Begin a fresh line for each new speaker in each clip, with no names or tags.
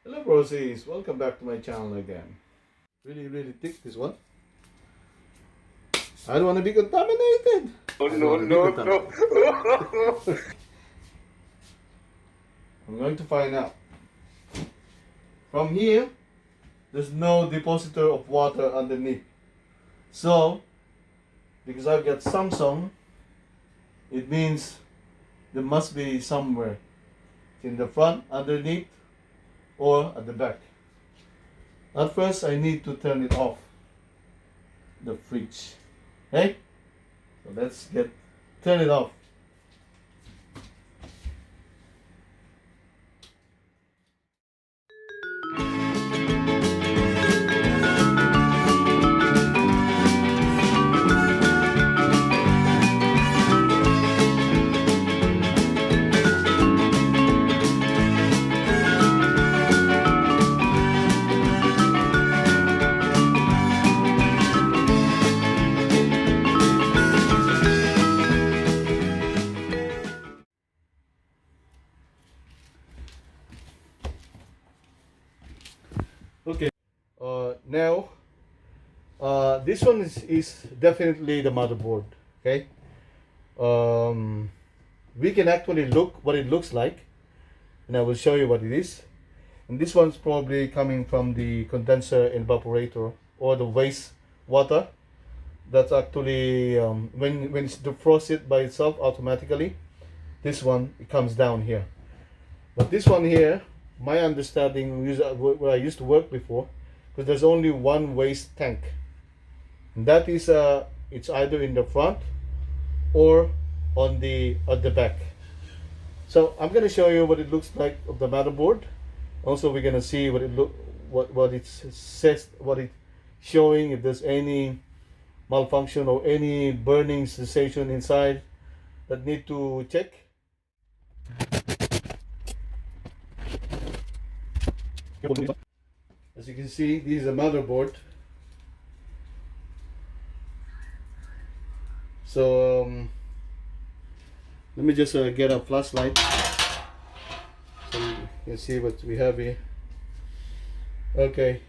Hello Rosies, welcome back to my channel again. Really thick this one. I don't want to be contaminated.
Oh,
I don't
no,
want to be
no,
contaminated.
no.
I'm going to find out. From here, there's no depositor of water underneath. So, because I've got Samsung, it means there must be somewhere. In the front, underneath, or at the back. At first, I need to turn it off. The fridge. Okay? So let's turn it off. Okay. Now, this one is definitely the motherboard. Okay. Um, we can actually look what it looks like, and I will show you what it is. And this one's probably coming from the condenser evaporator or the waste water. That's actually when it's defrosted by itself automatically. This one it comes down here. But this one here, my understanding where I used to work before, because there's only one waste tank. And that is it's either in the front or on the at the back. So I'm gonna show you what it looks like of the motherboard. Also, we're gonna see what it says, what it's showing, if there's any malfunction or any burning sensation inside that need to check. As you can see, this is a motherboard. So let me just get a flashlight so you can see what we have here. Okay,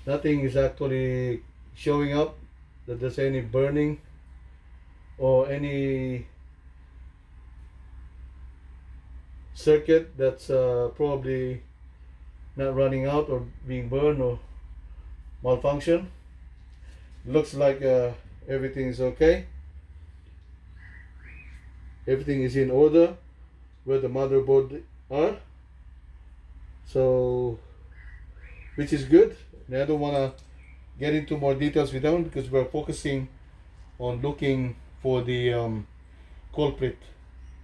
nothing is actually showing up that there's any burning or any circuit that's probably not running out or being burned or malfunction. Looks like everything is okay. Everything is in order where the motherboard are. So, which is good. And I don't want to get into more details with them because we're focusing on looking for the culprit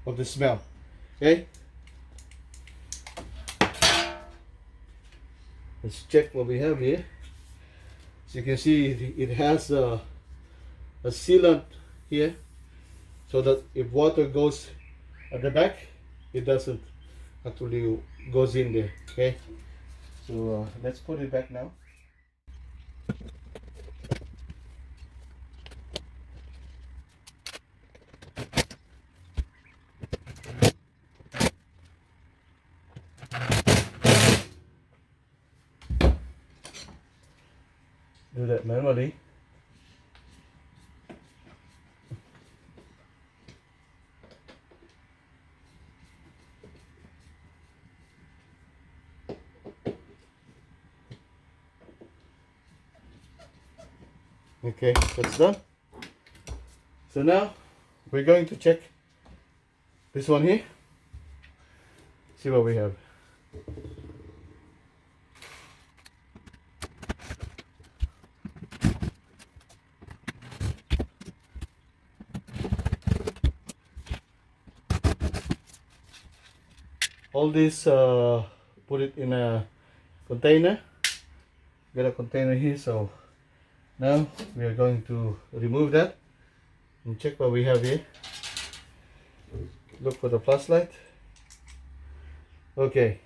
of the smell. Okay. Let's check what we have here. As you can see, it has a sealant here, so that if water goes at the back, it doesn't actually goes in there. Okay, so let's put it back now. Do that manually. Okay, that's done. So now we're going to check this one here. See what we have. All this, put it in a container. Get a container here. So now we are going to remove that and check what we have here. Look for the flashlight. Okay.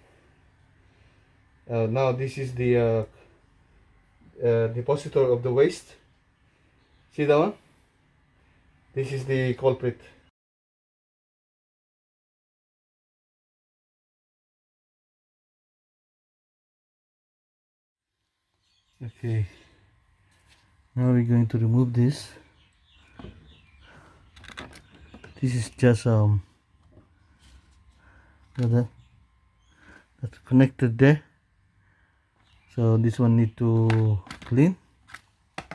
Now this is the depositor of the waste. See that one? This is the culprit. Okay, now we're going to remove this. This is just that's connected there, so this one need to clean. As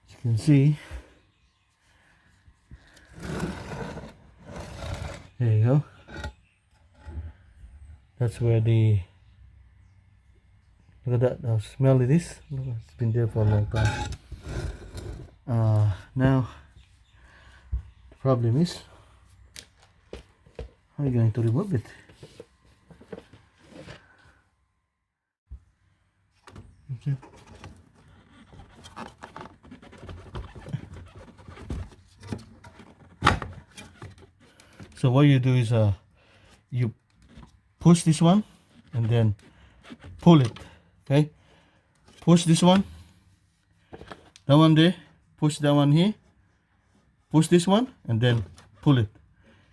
you can see, there you go. That's where the, look at that, how smelly it is. It's been there for a long time. Now the problem is, how are you going to remove it? Okay. So what you do is you push this one and then pull it. Okay, push this one, that one there, push that one here, push this one and then pull it.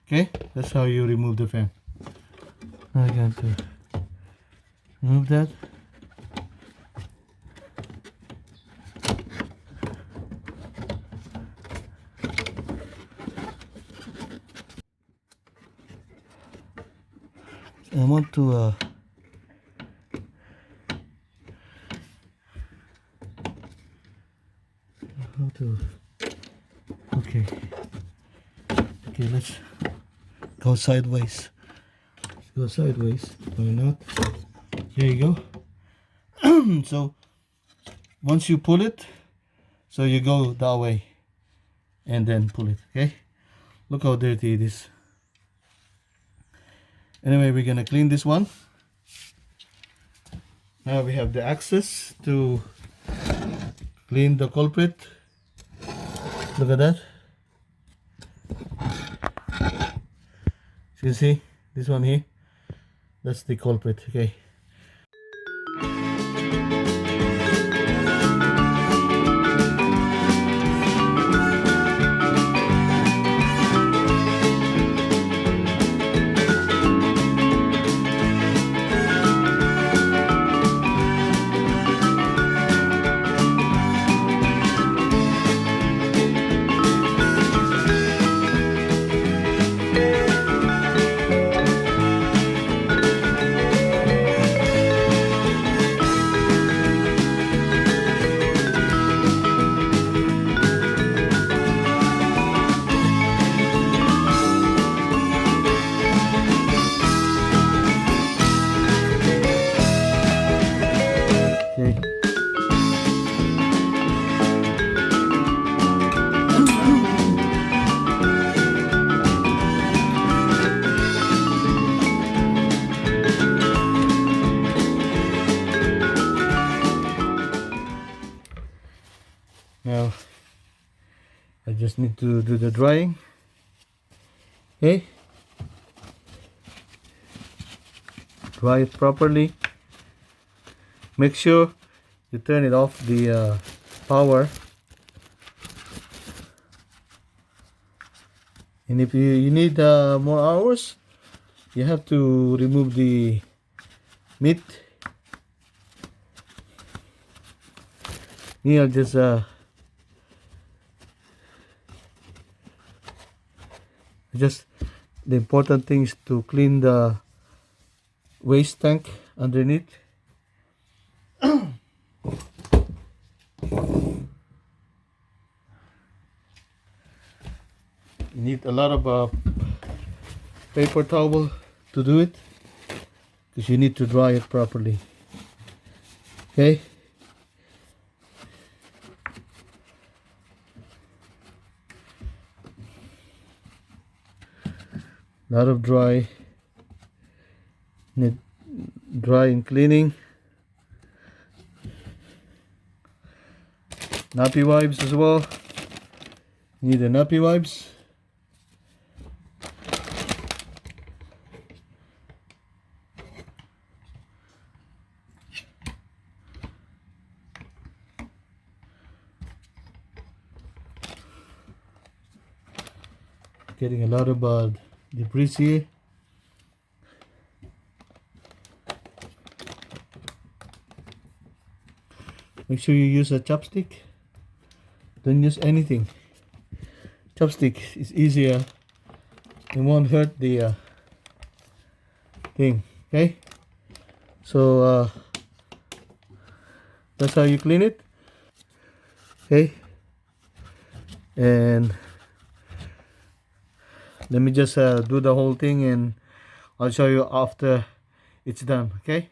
Okay, that's how you remove the fan. Now I'm going to remove that. I want to okay, let's go sideways. Let's go sideways. Why not? There you go. So once you pull it, so you go that way and then pull it. Okay, look how dirty it is. Anyway, we're gonna clean this one. Now we have the access to clean the culprit. Look at that. You see this one here, that's the culprit. Okay, now I just need to do the drying. Okay, dry it properly. Make sure you turn it off the power, and if you need more hours, you have to remove the meat. Here, just the important thing is to clean the waste tank underneath. You need a lot of paper towel to do it, because you need to dry it properly. Okay, a lot of need dry and cleaning. Nappy wipes as well. You need the nappy wipes. Getting a lot of debris here. Make sure you use a chopstick. Don't use anything. Chopstick is easier. It won't hurt the thing. Okay. So that's how you clean it. Okay. And let me just do the whole thing, and I'll show you after it's done. Okay.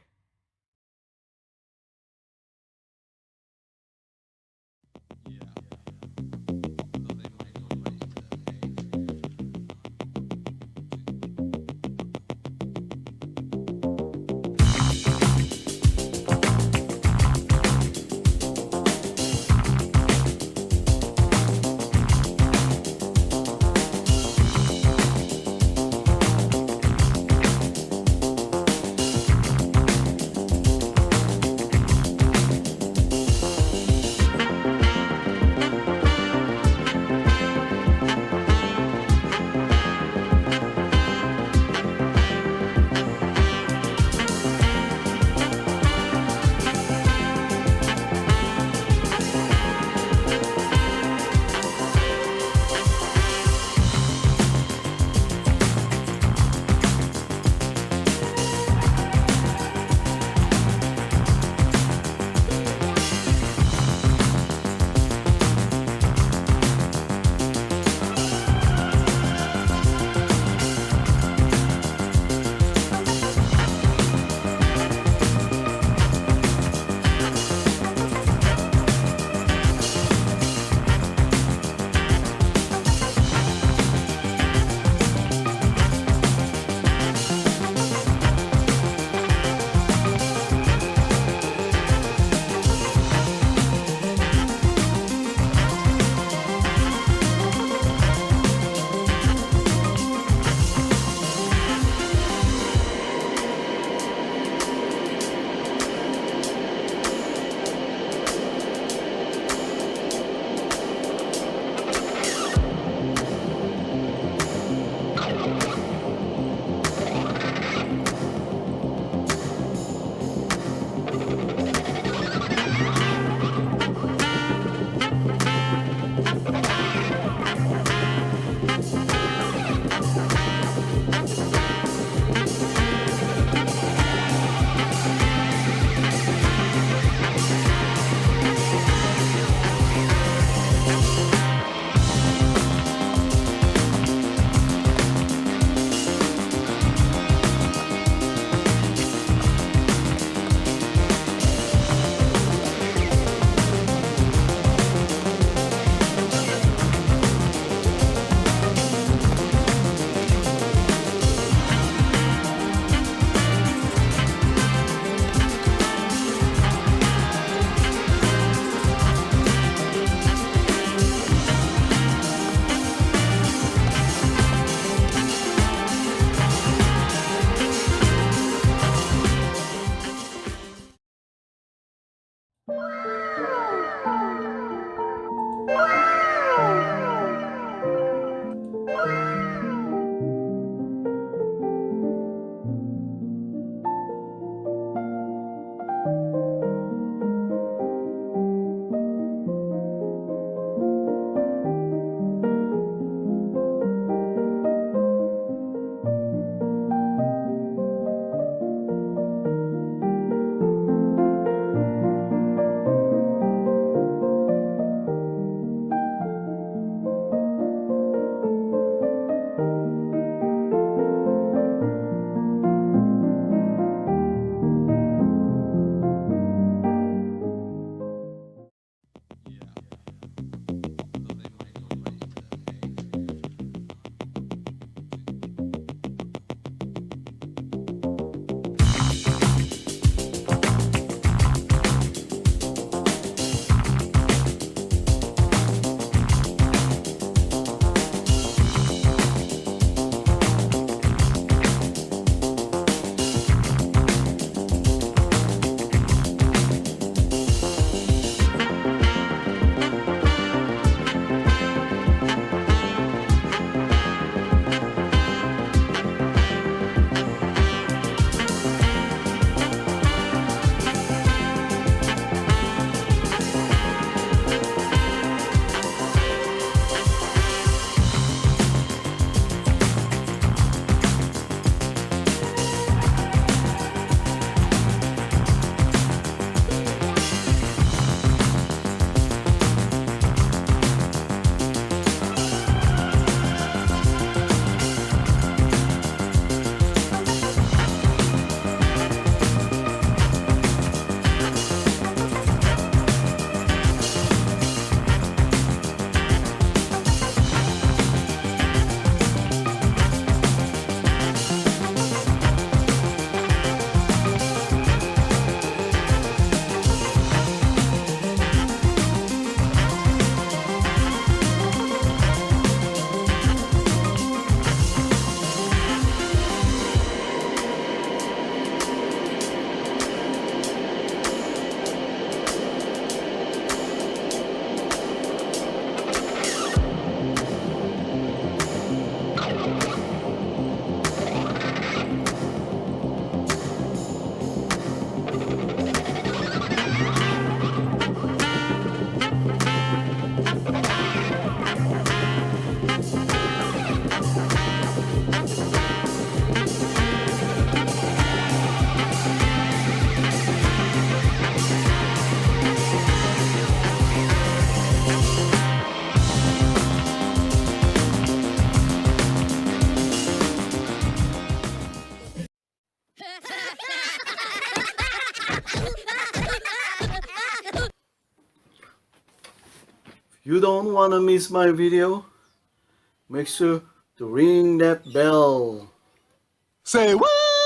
you don't want to miss my video, make sure to ring that bell.
Say what?